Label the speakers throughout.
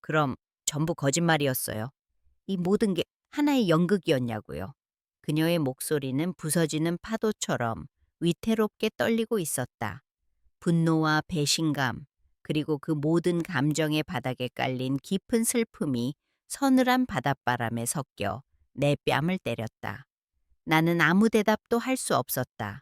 Speaker 1: 그럼 전부 거짓말이었어요. 이 모든 게 하나의 연극이었냐고요. 그녀의 목소리는 부서지는 파도처럼 위태롭게 떨리고 있었다. 분노와 배신감, 그리고 그 모든 감정의 바닥에 깔린 깊은 슬픔이 서늘한 바닷바람에 섞여 내 뺨을 때렸다. 나는 아무 대답도 할 수 없었다.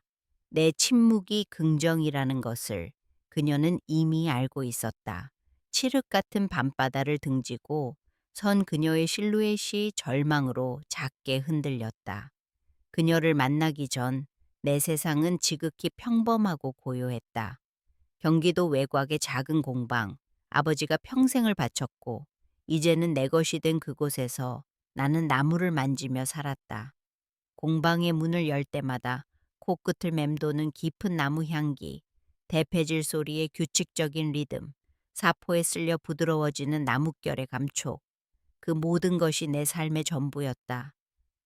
Speaker 1: 내 침묵이 긍정이라는 것을 그녀는 이미 알고 있었다. 칠흑 같은 밤바다를 등지고 선 그녀의 실루엣이 절망으로 작게 흔들렸다. 그녀를 만나기 전 내 세상은 지극히 평범하고 고요했다. 경기도 외곽의 작은 공방, 아버지가 평생을 바쳤고 이제는 내 것이 된 그곳에서 나는 나무를 만지며 살았다. 공방의 문을 열 때마다 코끝을 맴도는 깊은 나무 향기, 대패질 소리의 규칙적인 리듬, 사포에 쓸려 부드러워지는 나뭇결의 감촉, 그 모든 것이 내 삶의 전부였다.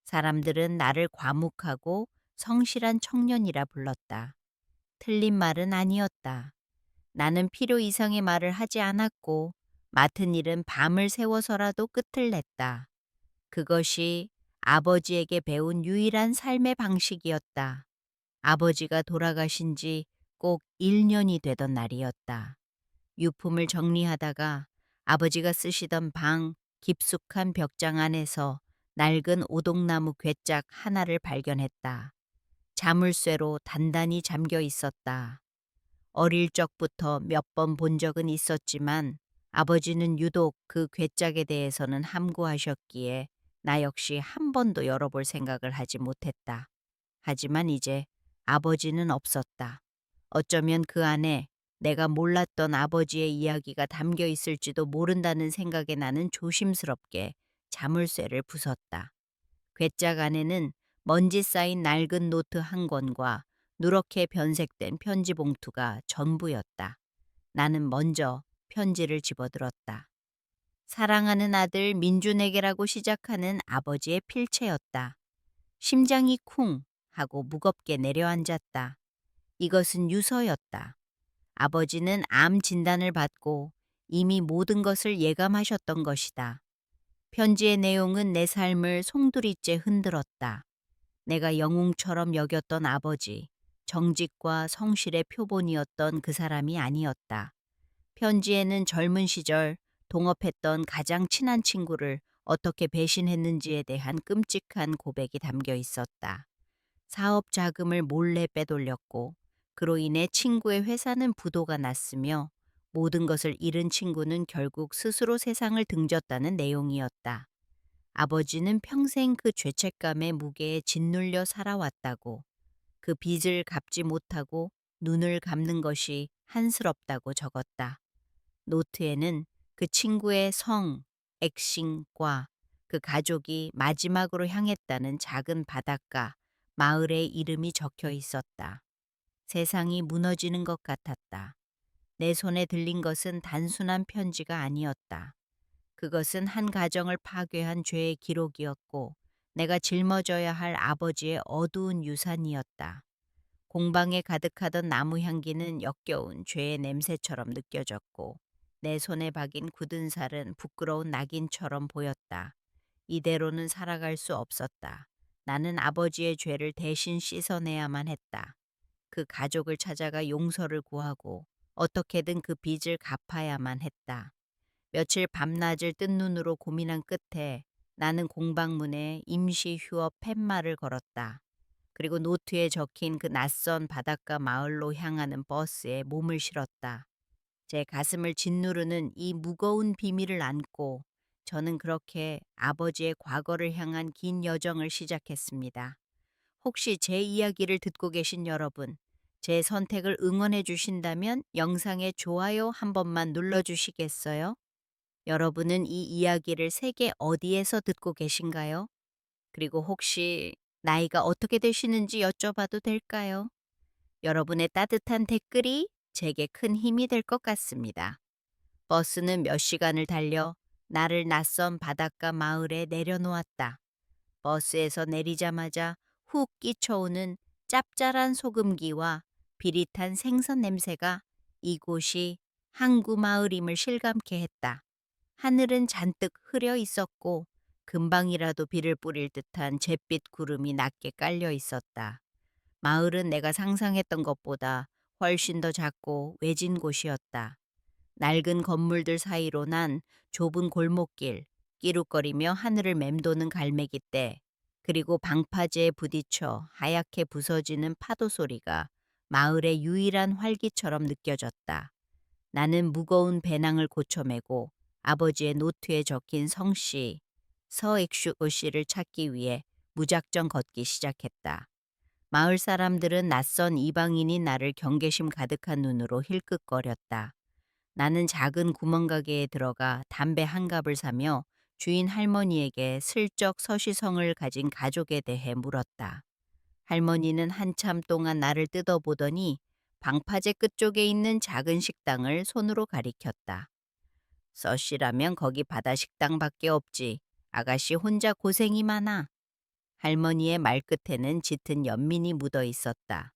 Speaker 1: 사람들은 나를 과묵하고 성실한 청년이라 불렀다. 틀린 말은 아니었다. 나는 필요 이상의 말을 하지 않았고 맡은 일은 밤을 새워서라도 끝을 냈다. 그것이 아버지에게 배운 유일한 삶의 방식이었다. 아버지가 돌아가신 지 꼭 1년이 되던 날이었다. 유품을 정리하다가 아버지가 쓰시던 방 깊숙한 벽장 안에서 낡은 오동나무 괴짝 하나를 발견했다. 자물쇠로 단단히 잠겨 있었다. 어릴 적부터 몇 번 본 적은 있었지만 아버지는 유독 그 괴짝에 대해서는 함구하셨기에 나 역시 한 번도 열어볼 생각을 하지 못했다. 하지만 이제 아버지는 없었다. 어쩌면 그 안에 내가 몰랐던 아버지의 이야기가 담겨 있을지도 모른다는 생각에 나는 조심스럽게 자물쇠를 부쉈다. 괴짝 안에는 먼지 쌓인 낡은 노트 한 권과 누렇게 변색된 편지 봉투가 전부였다. 나는 먼저 편지를 집어들었다. 사랑하는 아들 민준에게라고 시작하는 아버지의 필체였다. 심장이 쿵 하고 무겁게 내려앉았다. 이것은 유서였다. 아버지는 암 진단을 받고 이미 모든 것을 예감하셨던 것이다. 편지의 내용은 내 삶을 송두리째 흔들었다. 내가 영웅처럼 여겼던 아버지, 정직과 성실의 표본이었던 그 사람이 아니었다. 편지에는 젊은 시절 동업했던 가장 친한 친구를 어떻게 배신했는지에 대한 끔찍한 고백이 담겨 있었다. 사업 자금을 몰래 빼돌렸고 그로 인해 친구의 회사는 부도가 났으며 모든 것을 잃은 친구는 결국 스스로 세상을 등졌다는 내용이었다. 아버지는 평생 그 죄책감의 무게에 짓눌려 살아왔다고, 그 빚을 갚지 못하고 눈을 감는 것이 한스럽다고 적었다. 노트에는 그 친구의 성, 액싱과 그 가족이 마지막으로 향했다는 작은 바닷가, 마을의 이름이 적혀 있었다. 세상이 무너지는 것 같았다. 내 손에 들린 것은 단순한 편지가 아니었다. 그것은 한 가정을 파괴한 죄의 기록이었고 내가 짊어져야 할 아버지의 어두운 유산이었다. 공방에 가득하던 나무 향기는 역겨운 죄의 냄새처럼 느껴졌고 내 손에 박인 굳은 살은 부끄러운 낙인처럼 보였다. 이대로는 살아갈 수 없었다. 나는 아버지의 죄를 대신 씻어내야만 했다. 그 가족을 찾아가 용서를 구하고 어떻게든 그 빚을 갚아야만 했다. 며칠 밤낮을 뜬 눈으로 고민한 끝에 나는 공방문에 임시 휴업 팻말을 걸었다. 그리고 노트에 적힌 그 낯선 바닷가 마을로 향하는 버스에 몸을 실었다. 제 가슴을 짓누르는 이 무거운 비밀을 안고 저는 그렇게 아버지의 과거를 향한 긴 여정을 시작했습니다. 혹시 제 이야기를 듣고 계신 여러분, 제 선택을 응원해 주신다면 영상에 좋아요 한 번만 눌러주시겠어요? 여러분은 이 이야기를 세계 어디에서 듣고 계신가요? 그리고 혹시 나이가 어떻게 되시는지 여쭤봐도 될까요? 여러분의 따뜻한 댓글이 제게 큰 힘이 될 것 같습니다. 버스는 몇 시간을 달려 나를 낯선 바닷가 마을에 내려놓았다. 버스에서 내리자마자 훅 끼쳐오는 짭짤한 소금기와 비릿한 생선 냄새가 이곳이 항구 마을임을 실감케 했다. 하늘은 잔뜩 흐려 있었고 금방이라도 비를 뿌릴 듯한 잿빛 구름이 낮게 깔려 있었다. 마을은 내가 상상했던 것보다 훨씬 더 작고 외진 곳이었다. 낡은 건물들 사이로 난 좁은 골목길, 끼룩거리며 하늘을 맴도는 갈매기떼, 그리고 방파제에 부딪혀 하얗게 부서지는 파도 소리가 마을의 유일한 활기처럼 느껴졌다. 나는 무거운 배낭을 고쳐매고 아버지의 노트에 적힌 성씨, 서액슈 씨를 찾기 위해 무작정 걷기 시작했다. 마을 사람들은 낯선 이방인인 나를 경계심 가득한 눈으로 힐끗거렸다. 나는 작은 구멍가게에 들어가 담배 한 갑을 사며 주인 할머니에게 슬쩍 서시성을 가진 가족에 대해 물었다. 할머니는 한참 동안 나를 뜯어보더니 방파제 끝쪽에 있는 작은 식당을 손으로 가리켰다. 서씨라면 거기 바다 식당밖에 없지. 아가씨 혼자 고생이 많아. 할머니의 말끝에는 짙은 연민이 묻어 있었다.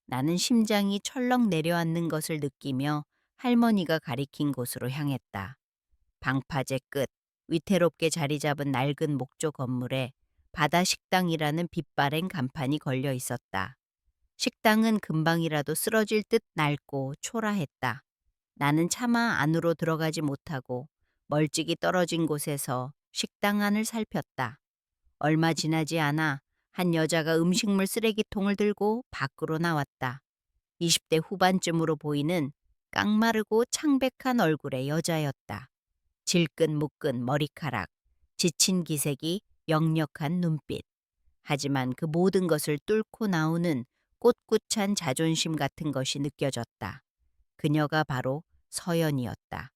Speaker 1: 나는 심장이 철렁 내려앉는 것을 느끼며 할머니가 가리킨 곳으로 향했다. 방파제 끝, 위태롭게 자리 잡은 낡은 목조 건물에 바다 식당이라는 빛바랜 간판이 걸려 있었다. 식당은 금방이라도 쓰러질 듯 낡고 초라했다. 나는 차마 안으로 들어가지 못하고 멀찍이 떨어진 곳에서 식당 안을 살폈다. 얼마 지나지 않아 한 여자가 음식물 쓰레기통을 들고 밖으로 나왔다. 20대 후반쯤으로 보이는 깡마르고 창백한 얼굴의 여자였다. 질끈 묶은 머리카락, 지친 기색이 역력한 눈빛. 하지만 그 모든 것을 뚫고 나오는 꼿꼿한 자존심 같은 것이 느껴졌다. 그녀가 바로 서연이었다.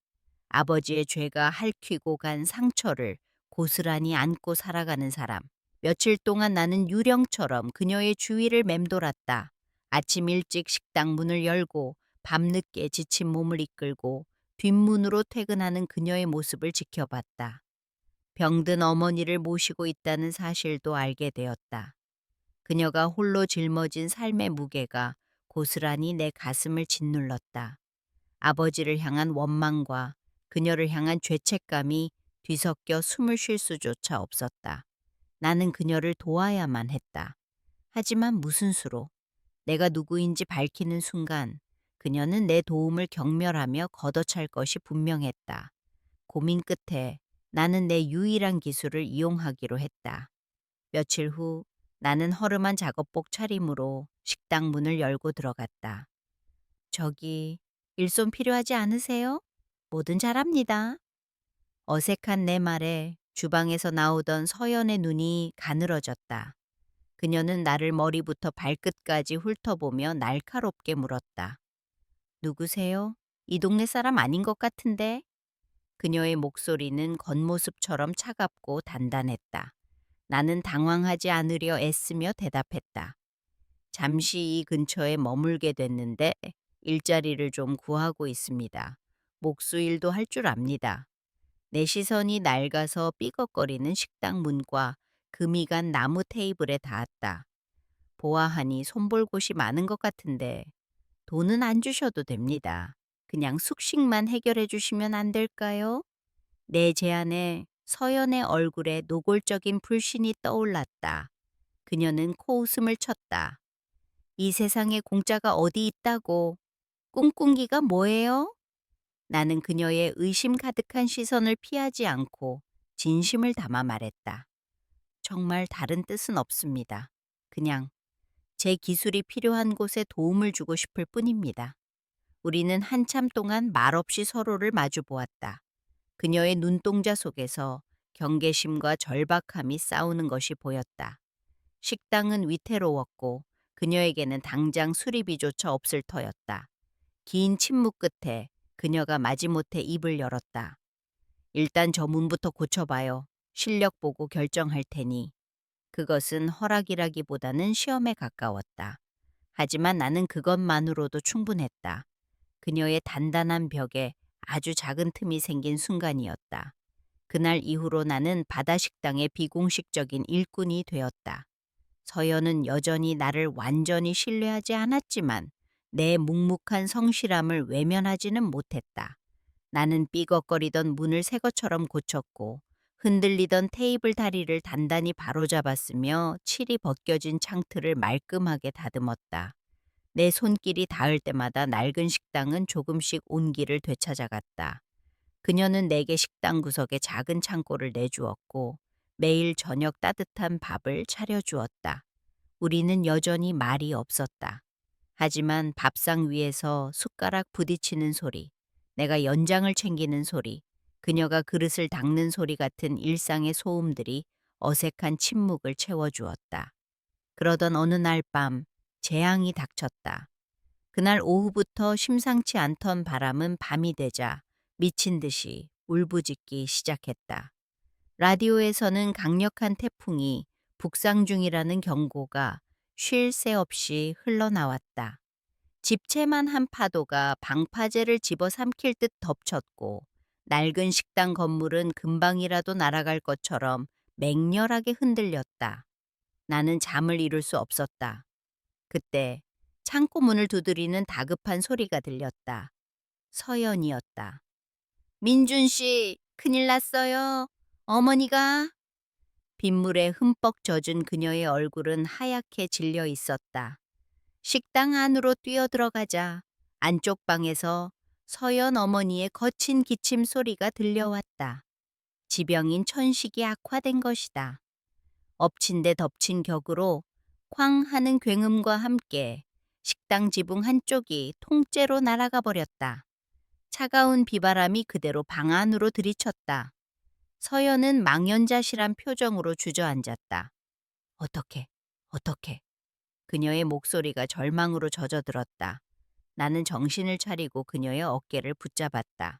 Speaker 1: 아버지의 죄가 핥히고 간 상처를 고스란히 안고 살아가는 사람. 며칠 동안 나는 유령처럼 그녀의 주위를 맴돌았다. 아침 일찍 식당 문을 열고 밤늦게 지친 몸을 이끌고 뒷문으로 퇴근하는 그녀의 모습을 지켜봤다. 병든 어머니를 모시고 있다는 사실도 알게 되었다. 그녀가 홀로 짊어진 삶의 무게가 고스란히 내 가슴을 짓눌렀다. 아버지를 향한 원망과 그녀를 향한 죄책감이 뒤섞여 숨을 쉴 수조차 없었다. 나는 그녀를 도와야만 했다. 하지만 무슨 수로? 내가 누구인지 밝히는 순간 그녀는 내 도움을 경멸하며 걷어찰 것이 분명했다. 고민 끝에 나는 내 유일한 기술을 이용하기로 했다. 며칠 후 나는 허름한 작업복 차림으로 식당 문을 열고 들어갔다. 저기, 일손 필요하지 않으세요? 뭐든 잘합니다. 어색한 내 말에 주방에서 나오던 서연의 눈이 가늘어졌다. 그녀는 나를 머리부터 발끝까지 훑어보며 날카롭게 물었다. 누구세요? 이 동네 사람 아닌 것 같은데? 그녀의 목소리는 겉모습처럼 차갑고 단단했다. 나는 당황하지 않으려 애쓰며 대답했다. 잠시 이 근처에 머물게 됐는데 일자리를 좀 구하고 있습니다. 목수일도 할 줄 압니다. 내 시선이 낡아서 삐걱거리는 식당 문과 금이 간 나무 테이블에 닿았다. 보아하니 손볼 곳이 많은 것 같은데 돈은 안 주셔도 됩니다. 그냥 숙식만 해결해 주시면 안 될까요? 내 제안에 서연의 얼굴에 노골적인 불신이 떠올랐다. 그녀는 코웃음을 쳤다. 이 세상에 공짜가 어디 있다고. 꿍꿍기가 뭐예요? 나는 그녀의 의심 가득한 시선을 피하지 않고 진심을 담아 말했다. 정말 다른 뜻은 없습니다. 그냥 제 기술이 필요한 곳에 도움을 주고 싶을 뿐입니다. 우리는 한참 동안 말없이 서로를 마주 보았다. 그녀의 눈동자 속에서 경계심과 절박함이 싸우는 것이 보였다. 식당은 위태로웠고 그녀에게는 당장 수리비조차 없을 터였다. 긴 침묵 끝에 그녀가 마지못해 입을 열었다. 일단 저 문부터 고쳐봐요. 실력 보고 결정할 테니. 그것은 허락이라기보다는 시험에 가까웠다. 하지만 나는 그것만으로도 충분했다. 그녀의 단단한 벽에 아주 작은 틈이 생긴 순간이었다. 그날 이후로 나는 바다 식당의 비공식적인 일꾼이 되었다. 서연은 여전히 나를 완전히 신뢰하지 않았지만 내 묵묵한 성실함을 외면하지는 못했다. 나는 삐걱거리던 문을 새 것처럼 고쳤고 흔들리던 테이블 다리를 단단히 바로잡았으며 칠이 벗겨진 창틀을 말끔하게 다듬었다. 내 손길이 닿을 때마다 낡은 식당은 조금씩 온기를 되찾아갔다. 그녀는 내게 식당 구석에 작은 창고를 내주었고 매일 저녁 따뜻한 밥을 차려주었다. 우리는 여전히 말이 없었다. 하지만 밥상 위에서 숟가락 부딪히는 소리, 내가 연장을 챙기는 소리, 그녀가 그릇을 닦는 소리 같은 일상의 소음들이 어색한 침묵을 채워주었다. 그러던 어느 날 밤, 재앙이 닥쳤다. 그날 오후부터 심상치 않던 바람은 밤이 되자 미친 듯이 울부짖기 시작했다. 라디오에서는 강력한 태풍이 북상 중이라는 경고가 쉴 새 없이 흘러나왔다. 집채만 한 파도가 방파제를 집어삼킬 듯 덮쳤고 낡은 식당 건물은 금방이라도 날아갈 것처럼 맹렬하게 흔들렸다. 나는 잠을 이룰 수 없었다. 그때 창고 문을 두드리는 다급한 소리가 들렸다. 서연이었다. 민준 씨, 큰일 났어요. 어머니가. 빗물에 흠뻑 젖은 그녀의 얼굴은 하얗게 질려 있었다. 식당 안으로 뛰어들어가자 안쪽 방에서 서연 어머니의 거친 기침 소리가 들려왔다. 지병인 천식이 악화된 것이다. 엎친 데 덮친 격으로 쾅 하는 굉음과 함께 식당 지붕 한쪽이 통째로 날아가 버렸다. 차가운 비바람이 그대로 방 안으로 들이쳤다. 서연은 망연자실한 표정으로 주저앉았다. 어떻게, 어떻게. 그녀의 목소리가 절망으로 젖어들었다. 나는 정신을 차리고 그녀의 어깨를 붙잡았다.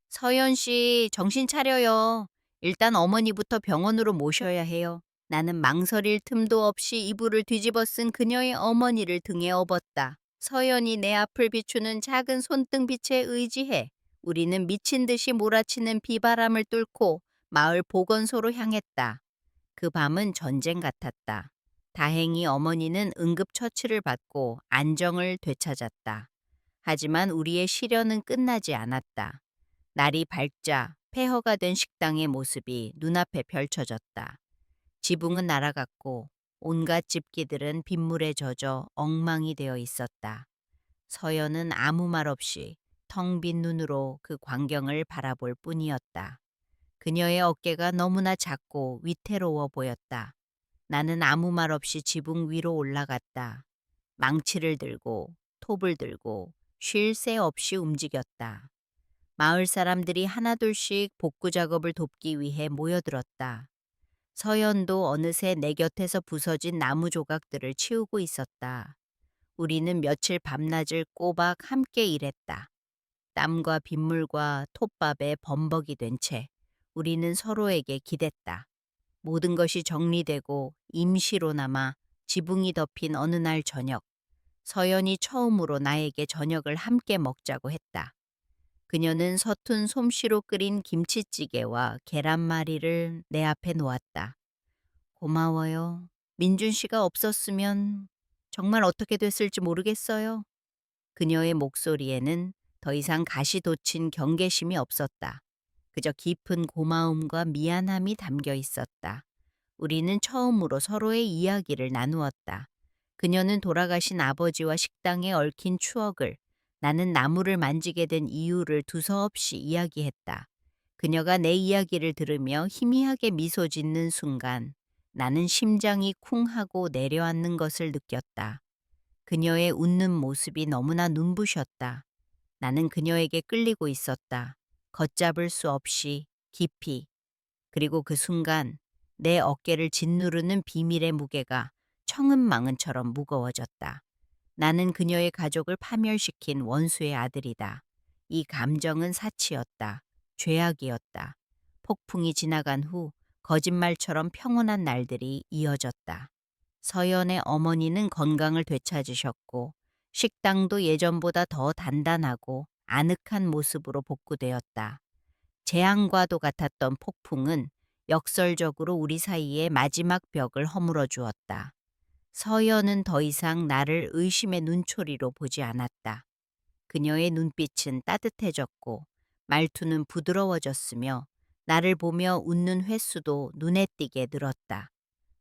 Speaker 1: 서연 씨, 정신 차려요. 일단 어머니부터 병원으로 모셔야 해요. 나는 망설일 틈도 없이 이불을 뒤집어 쓴 그녀의 어머니를 등에 업었다. 서연이 내 앞을 비추는 작은 손등빛에 의지해 우리는 미친 듯이 몰아치는 비바람을 뚫고 마을 보건소로 향했다. 그 밤은 전쟁 같았다. 다행히 어머니는 응급처치를 받고 안정을 되찾았다. 하지만 우리의 시련은 끝나지 않았다. 날이 밝자 폐허가 된 식당의 모습이 눈앞에 펼쳐졌다. 지붕은 날아갔고 온갖 집기들은 빗물에 젖어 엉망이 되어 있었다. 서연은 아무 말 없이 텅 빈 눈으로 그 광경을 바라볼 뿐이었다. 그녀의 어깨가 너무나 작고 위태로워 보였다. 나는 아무 말 없이 지붕 위로 올라갔다. 망치를 들고 톱을 들고 쉴 새 없이 움직였다. 마을 사람들이 하나둘씩 복구 작업을 돕기 위해 모여들었다. 서연도 어느새 내 곁에서 부서진 나무 조각들을 치우고 있었다. 우리는 며칠 밤낮을 꼬박 함께 일했다. 땀과 빗물과 톱밥에 범벅이 된 채 우리는 서로에게 기댔다. 모든 것이 정리되고 임시로나마 지붕이 덮인 어느 날 저녁, 서연이 처음으로 나에게 저녁을 함께 먹자고 했다. 그녀는 서툰 솜씨로 끓인 김치찌개와 계란말이를 내 앞에 놓았다. 고마워요. 민준 씨가 없었으면 정말 어떻게 됐을지 모르겠어요. 그녀의 목소리에는 더 이상 가시 돋친 경계심이 없었다. 그저 깊은 고마움과 미안함이 담겨 있었다. 우리는 처음으로 서로의 이야기를 나누었다. 그녀는 돌아가신 아버지와 식당에 얽힌 추억을, 나는 나무를 만지게 된 이유를 두서없이 이야기했다. 그녀가 내 이야기를 들으며 희미하게 미소 짓는 순간 나는 심장이 쿵 하고 내려앉는 것을 느꼈다. 그녀의 웃는 모습이 너무나 눈부셨다. 나는 그녀에게 끌리고 있었다. 걷잡을 수 없이 깊이. 그리고 그 순간 내 어깨를 짓누르는 비밀의 무게가 청은망은처럼 무거워졌다. 나는 그녀의 가족을 파멸시킨 원수의 아들이다. 이 감정은 사치였다. 죄악이었다. 폭풍이 지나간 후 거짓말처럼 평온한 날들이 이어졌다. 서연의 어머니는 건강을 되찾으셨고 식당도 예전보다 더 단단하고 아늑한 모습으로 복구되었다. 재앙과도 같았던 폭풍은 역설적으로 우리 사이의 마지막 벽을 허물어 주었다. 서연은 더 이상 나를 의심의 눈초리로 보지 않았다. 그녀의 눈빛은 따뜻해졌고 말투는 부드러워졌으며 나를 보며 웃는 횟수도 눈에 띄게 늘었다.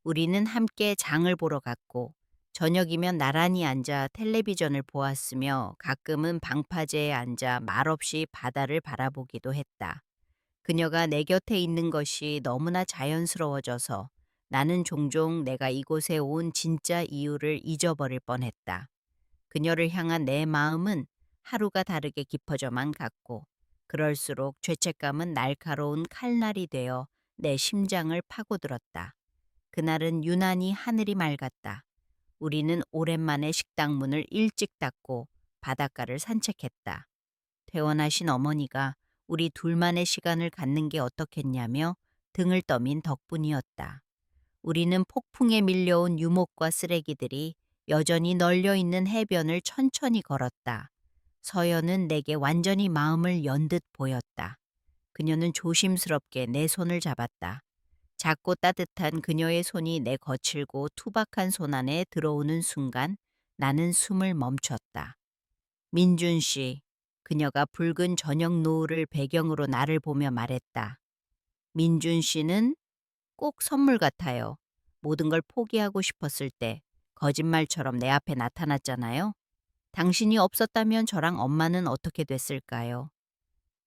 Speaker 1: 우리는 함께 장을 보러 갔고 저녁이면 나란히 앉아 텔레비전을 보았으며 가끔은 방파제에 앉아 말없이 바다를 바라보기도 했다. 그녀가 내 곁에 있는 것이 너무나 자연스러워져서 나는 종종 내가 이곳에 온 진짜 이유를 잊어버릴 뻔했다. 그녀를 향한 내 마음은 하루가 다르게 깊어져만 갔고, 그럴수록 죄책감은 날카로운 칼날이 되어 내 심장을 파고들었다. 그날은 유난히 하늘이 맑았다. 우리는 오랜만에 식당 문을 일찍 닫고 바닷가를 산책했다. 퇴원하신 어머니가 우리 둘만의 시간을 갖는 게 어떻겠냐며 등을 떠민 덕분이었다. 우리는 폭풍에 밀려온 유목과 쓰레기들이 여전히 널려 있는 해변을 천천히 걸었다. 서연은 내게 완전히 마음을 연 듯 보였다. 그녀는 조심스럽게 내 손을 잡았다. 작고 따뜻한 그녀의 손이 내 거칠고 투박한 손 안에 들어오는 순간 나는 숨을 멈췄다. 민준 씨, 그녀가 붉은 저녁 노을을 배경으로 나를 보며 말했다. 민준 씨는 꼭 선물 같아요. 모든 걸 포기하고 싶었을 때 거짓말처럼 내 앞에 나타났잖아요. 당신이 없었다면 저랑 엄마는 어떻게 됐을까요?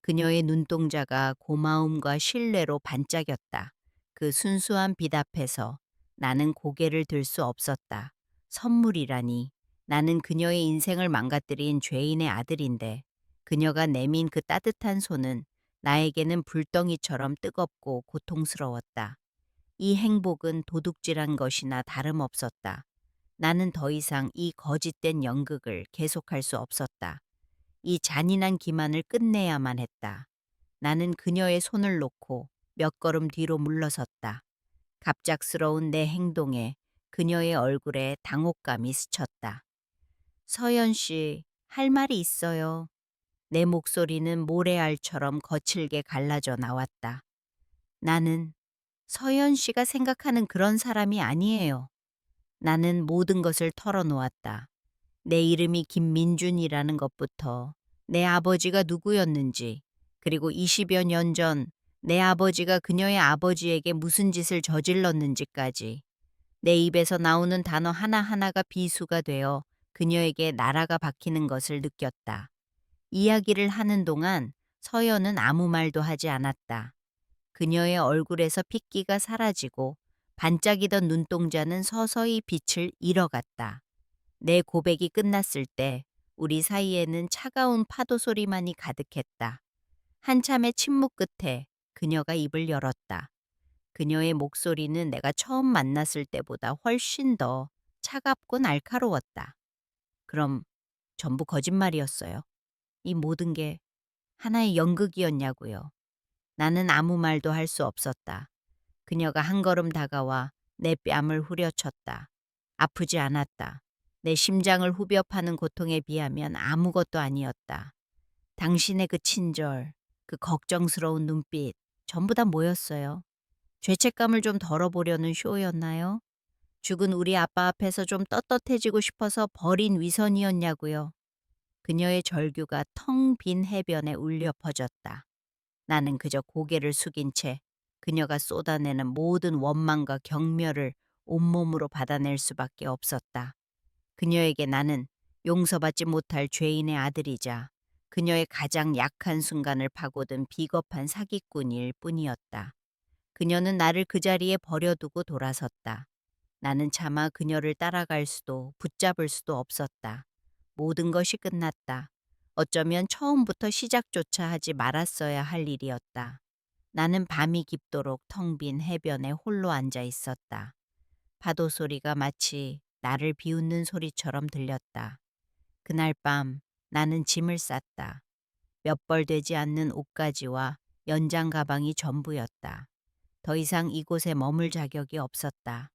Speaker 1: 그녀의 눈동자가 고마움과 신뢰로 반짝였다. 그 순수한 빛 앞에서 나는 고개를 들 수 없었다. 선물이라니. 나는 그녀의 인생을 망가뜨린 죄인의 아들인데 그녀가 내민 그 따뜻한 손은 나에게는 불덩이처럼 뜨겁고 고통스러웠다. 이 행복은 도둑질한 것이나 다름없었다. 나는 더 이상 이 거짓된 연극을 계속할 수 없었다. 이 잔인한 기만을 끝내야만 했다. 나는 그녀의 손을 놓고 몇 걸음 뒤로 물러섰다. 갑작스러운 내 행동에 그녀의 얼굴에 당혹감이 스쳤다. 서연 씨, 할 말이 있어요. 내 목소리는 모래알처럼 거칠게 갈라져 나왔다. 나는 서연 씨가 생각하는 그런 사람이 아니에요. 나는 모든 것을 털어놓았다. 내 이름이 김민준이라는 것부터 내 아버지가 누구였는지, 그리고 20여 년 전 내 아버지가 그녀의 아버지에게 무슨 짓을 저질렀는지까지 내 입에서 나오는 단어 하나하나가 비수가 되어 그녀에게 나라가 박히는 것을 느꼈다. 이야기를 하는 동안 서연은 아무 말도 하지 않았다. 그녀의 얼굴에서 핏기가 사라지고 반짝이던 눈동자는 서서히 빛을 잃어갔다. 내 고백이 끝났을 때 우리 사이에는 차가운 파도 소리만이 가득했다. 한참의 침묵 끝에 그녀가 입을 열었다. 그녀의 목소리는 내가 처음 만났을 때보다 훨씬 더 차갑고 날카로웠다. 그럼 전부 거짓말이었어요. 이 모든 게 하나의 연극이었냐고요. 나는 아무 말도 할 수 없었다. 그녀가 한 걸음 다가와 내 뺨을 후려쳤다. 아프지 않았다. 내 심장을 후벼 파는 고통에 비하면 아무것도 아니었다. 당신의 그 친절, 그 걱정스러운 눈빛, 전부 다 뭐였어요? 죄책감을 좀 덜어보려는 쇼였나요? 죽은 우리 아빠 앞에서 좀 떳떳해지고 싶어서 버린 위선이었냐고요. 그녀의 절규가 텅 빈 해변에 울려 퍼졌다. 나는 그저 고개를 숙인 채 그녀가 쏟아내는 모든 원망과 경멸을 온몸으로 받아낼 수밖에 없었다. 그녀에게 나는 용서받지 못할 죄인의 아들이자 그녀의 가장 약한 순간을 파고든 비겁한 사기꾼일 뿐이었다. 그녀는 나를 그 자리에 버려두고 돌아섰다. 나는 차마 그녀를 따라갈 수도 붙잡을 수도 없었다. 모든 것이 끝났다. 어쩌면 처음부터 시작조차 하지 말았어야 할 일이었다. 나는 밤이 깊도록 텅 빈 해변에 홀로 앉아 있었다. 파도 소리가 마치 나를 비웃는 소리처럼 들렸다. 그날 밤 나는 짐을 쌌다. 몇 벌 되지 않는 옷가지와 연장 가방이 전부였다. 더 이상 이곳에 머물 자격이 없었다.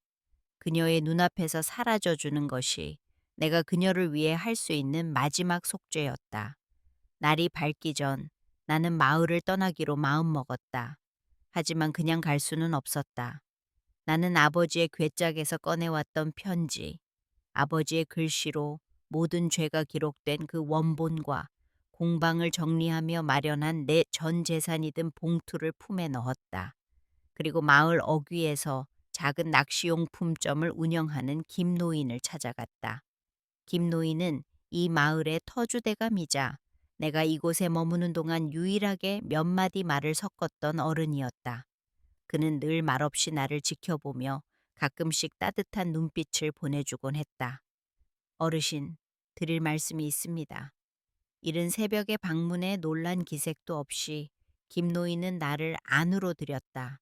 Speaker 1: 그녀의 눈앞에서 사라져주는 것이 내가 그녀를 위해 할 수 있는 마지막 속죄였다. 날이 밝기 전 나는 마을을 떠나기로 마음먹었다. 하지만 그냥 갈 수는 없었다. 나는 아버지의 괴짝에서 꺼내왔던 편지, 아버지의 글씨로 모든 죄가 기록된 그 원본과 공방을 정리하며 마련한 내 전 재산이 든 봉투를 품에 넣었다. 그리고 마을 어귀에서 작은 낚시용품점을 운영하는 김노인을 찾아갔다. 김노인은 이 마을의 터주대감이자 내가 이곳에 머무는 동안 유일하게 몇 마디 말을 섞었던 어른이었다. 그는 늘 말없이 나를 지켜보며 가끔씩 따뜻한 눈빛을 보내주곤 했다. 어르신, 드릴 말씀이 있습니다. 이른 새벽에 방문해 놀란 기색도 없이 김노인은 나를 안으로 들였다.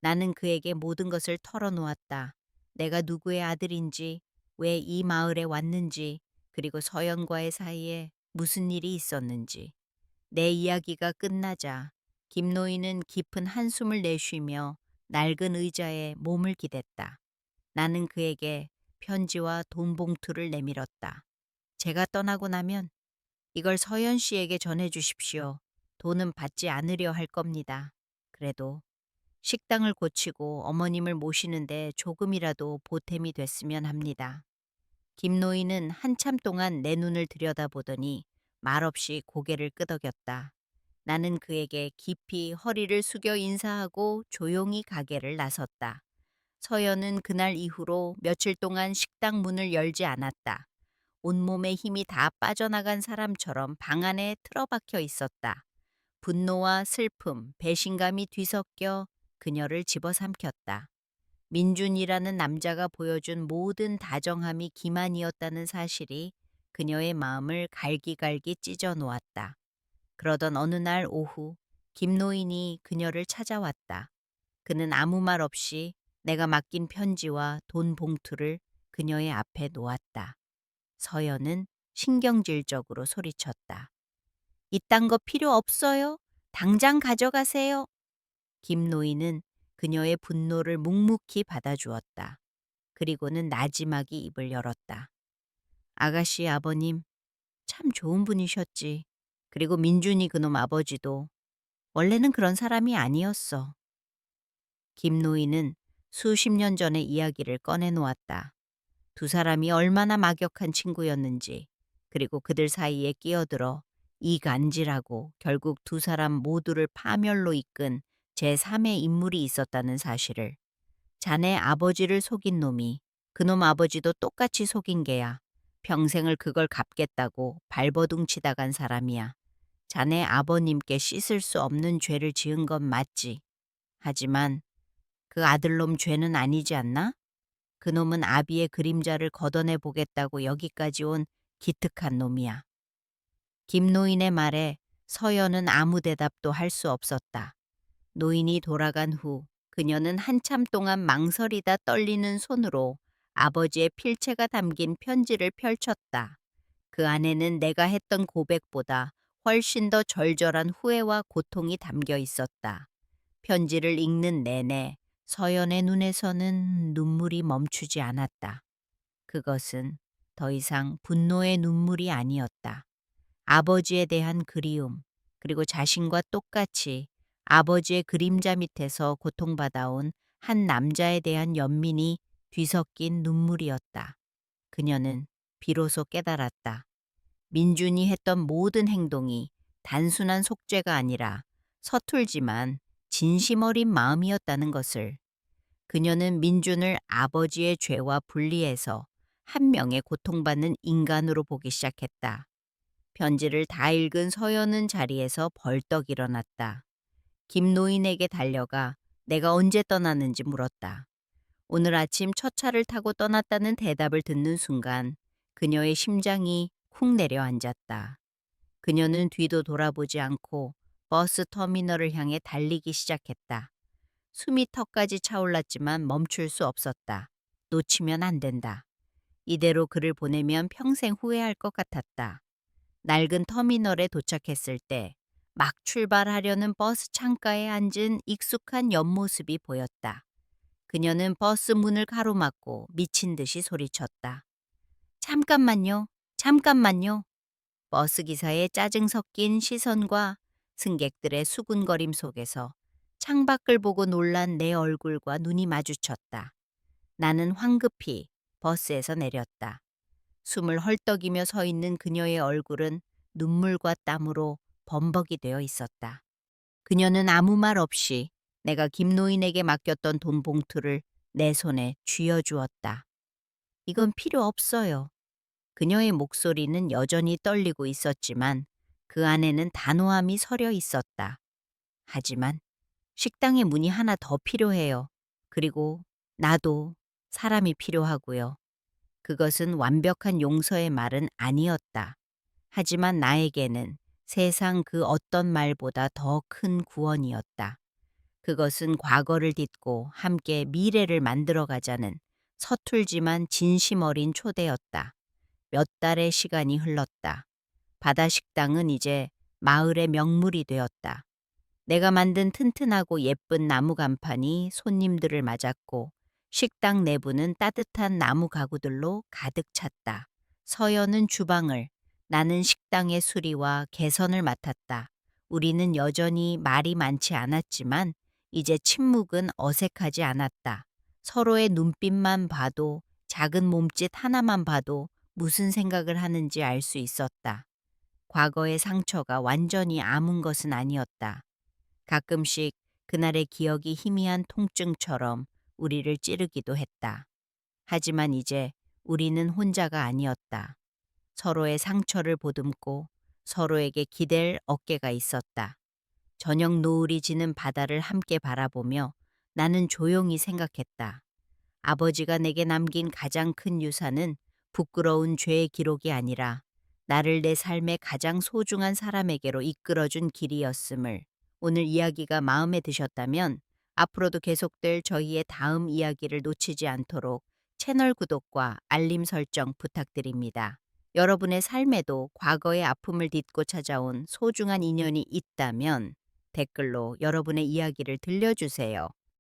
Speaker 1: 나는 그에게 모든 것을 털어놓았다. 내가 누구의 아들인지, 왜 이 마을에 왔는지, 그리고 서연과의 사이에 무슨 일이 있었는지. 내 이야기가 끝나자 김노인은 깊은 한숨을 내쉬며 낡은 의자에 몸을 기댔다. 나는 그에게 편지와 돈 봉투를 내밀었다. 제가 떠나고 나면 이걸 서연 씨에게 전해 주십시오. 돈은 받지 않으려 할 겁니다. 그래도 식당을 고치고 어머님을 모시는데 조금이라도 보탬이 됐으면 합니다. 김노인은 한참 동안 내 눈을 들여다보더니 말없이 고개를 끄덕였다. 나는 그에게 깊이 허리를 숙여 인사하고 조용히 가게를 나섰다. 서연은 그날 이후로 며칠 동안 식당 문을 열지 않았다. 온몸에 힘이 다 빠져나간 사람처럼 방 안에 틀어박혀 있었다. 분노와 슬픔, 배신감이 뒤섞여 그녀를 집어삼켰다. 민준이라는 남자가 보여준 모든 다정함이 기만이었다는 사실이 그녀의 마음을 갈기갈기 찢어 놓았다. 그러던 어느 날 오후 김노인이 그녀를 찾아왔다. 그는 아무 말 없이 내가 맡긴 편지와 돈 봉투를 그녀의 앞에 놓았다. 서연은 신경질적으로 소리쳤다. 이딴 거 필요 없어요. 당장 가져가세요. 김노인은 그녀의 분노를 묵묵히 받아주었다. 그리고는 나지막이 입을 열었다. 아가씨 아버님 참 좋은 분이셨지. 그리고 민준이 그놈 아버지도 원래는 그런 사람이 아니었어. 김노인은 수십 년 전의 이야기를 꺼내놓았다. 두 사람이 얼마나 막역한 친구였는지, 그리고 그들 사이에 끼어들어 이간질하고 결국 두 사람 모두를 파멸로 이끈 제3의 인물이 있었다는 사실을. 자네 아버지를 속인 놈이 그놈 아버지도 똑같이 속인 게야. 평생을 그걸 갚겠다고 발버둥 치다 간 사람이야. 자네 아버님께 씻을 수 없는 죄를 지은 건 맞지. 하지만 그 아들놈 죄는 아니지 않나? 그놈은 아비의 그림자를 걷어내 보겠다고 여기까지 온 기특한 놈이야. 김노인의 말에 서연은 아무 대답도 할 수 없었다. 노인이 돌아간 후 그녀는 한참 동안 망설이다 떨리는 손으로 아버지의 필체가 담긴 편지를 펼쳤다. 그 안에는 내가 했던 고백보다 훨씬 더 절절한 후회와 고통이 담겨 있었다. 편지를 읽는 내내 서연의 눈에서는 눈물이 멈추지 않았다. 그것은 더 이상 분노의 눈물이 아니었다. 아버지에 대한 그리움, 그리고 자신과 똑같이 아버지의 그림자 밑에서 고통받아온 한 남자에 대한 연민이 뒤섞인 눈물이었다. 그녀는 비로소 깨달았다. 민준이 했던 모든 행동이 단순한 속죄가 아니라 서툴지만 진심 어린 마음이었다는 것을. 그녀는 민준을 아버지의 죄와 분리해서 한 명의 고통받는 인간으로 보기 시작했다. 편지를 다 읽은 서연은 자리에서 벌떡 일어났다. 김노인에게 달려가 내가 언제 떠났는지 물었다. 오늘 아침 첫 차를 타고 떠났다는 대답을 듣는 순간 그녀의 심장이 쿵 내려앉았다. 그녀는 뒤도 돌아보지 않고 버스 터미널을 향해 달리기 시작했다. 숨이 턱까지 차올랐지만 멈출 수 없었다. 놓치면 안 된다. 이대로 그를 보내면 평생 후회할 것 같았다. 낡은 터미널에 도착했을 때 막 출발하려는 버스 창가에 앉은 익숙한 옆모습이 보였다. 그녀는 버스 문을 가로막고 미친 듯이 소리쳤다. 잠깐만요. 잠깐만요. 버스 기사의 짜증 섞인 시선과 승객들의 수군거림 속에서 창밖을 보고 놀란 내 얼굴과 눈이 마주쳤다. 나는 황급히 버스에서 내렸다. 숨을 헐떡이며 서 있는 그녀의 얼굴은 눈물과 땀으로 범벅이 되어 있었다. 그녀는 아무 말 없이 내가 김노인에게 맡겼던 돈 봉투를 내 손에 쥐어주었다. 이건 필요 없어요. 그녀의 목소리는 여전히 떨리고 있었지만 그 안에는 단호함이 서려 있었다. 하지만 식당에 문이 하나 더 필요해요. 그리고 나도 사람이 필요하고요. 그것은 완벽한 용서의 말은 아니었다. 하지만 나에게는 세상 그 어떤 말보다 더 큰 구원이었다. 그것은 과거를 딛고 함께 미래를 만들어가자는 서툴지만 진심 어린 초대였다. 몇 달의 시간이 흘렀다. 바다 식당은 이제 마을의 명물이 되었다. 내가 만든 튼튼하고 예쁜 나무 간판이 손님들을 맞았고 식당 내부는 따뜻한 나무 가구들로 가득 찼다. 서연은 주방을, 나는 식당의 수리와 개선을 맡았다. 우리는 여전히 말이 많지 않았지만 이제 침묵은 어색하지 않았다. 서로의 눈빛만 봐도, 작은 몸짓 하나만 봐도 무슨 생각을 하는지 알 수 있었다. 과거의 상처가 완전히 아문 것은 아니었다. 가끔씩 그날의 기억이 희미한 통증처럼 우리를 찌르기도 했다. 하지만 이제 우리는 혼자가 아니었다. 서로의 상처를 보듬고 서로에게 기댈 어깨가 있었다. 저녁 노을이 지는 바다를 함께 바라보며 나는 조용히 생각했다. 아버지가 내게 남긴 가장 큰 유산은 부끄러운 죄의 기록이 아니라 나를 내 삶의 가장 소중한 사람에게로 이끌어준 길이었음을. 오늘 이야기가 마음에 드셨다면 앞으로도 계속될 저희의 다음 이야기를 놓치지 않도록 채널 구독과 알림 설정 부탁드립니다. 여러분의 삶에도 과거의 아픔을 딛고 찾아온 소중한 인연이 있다면 댓글로 여러분의 이야기를 들려주세요.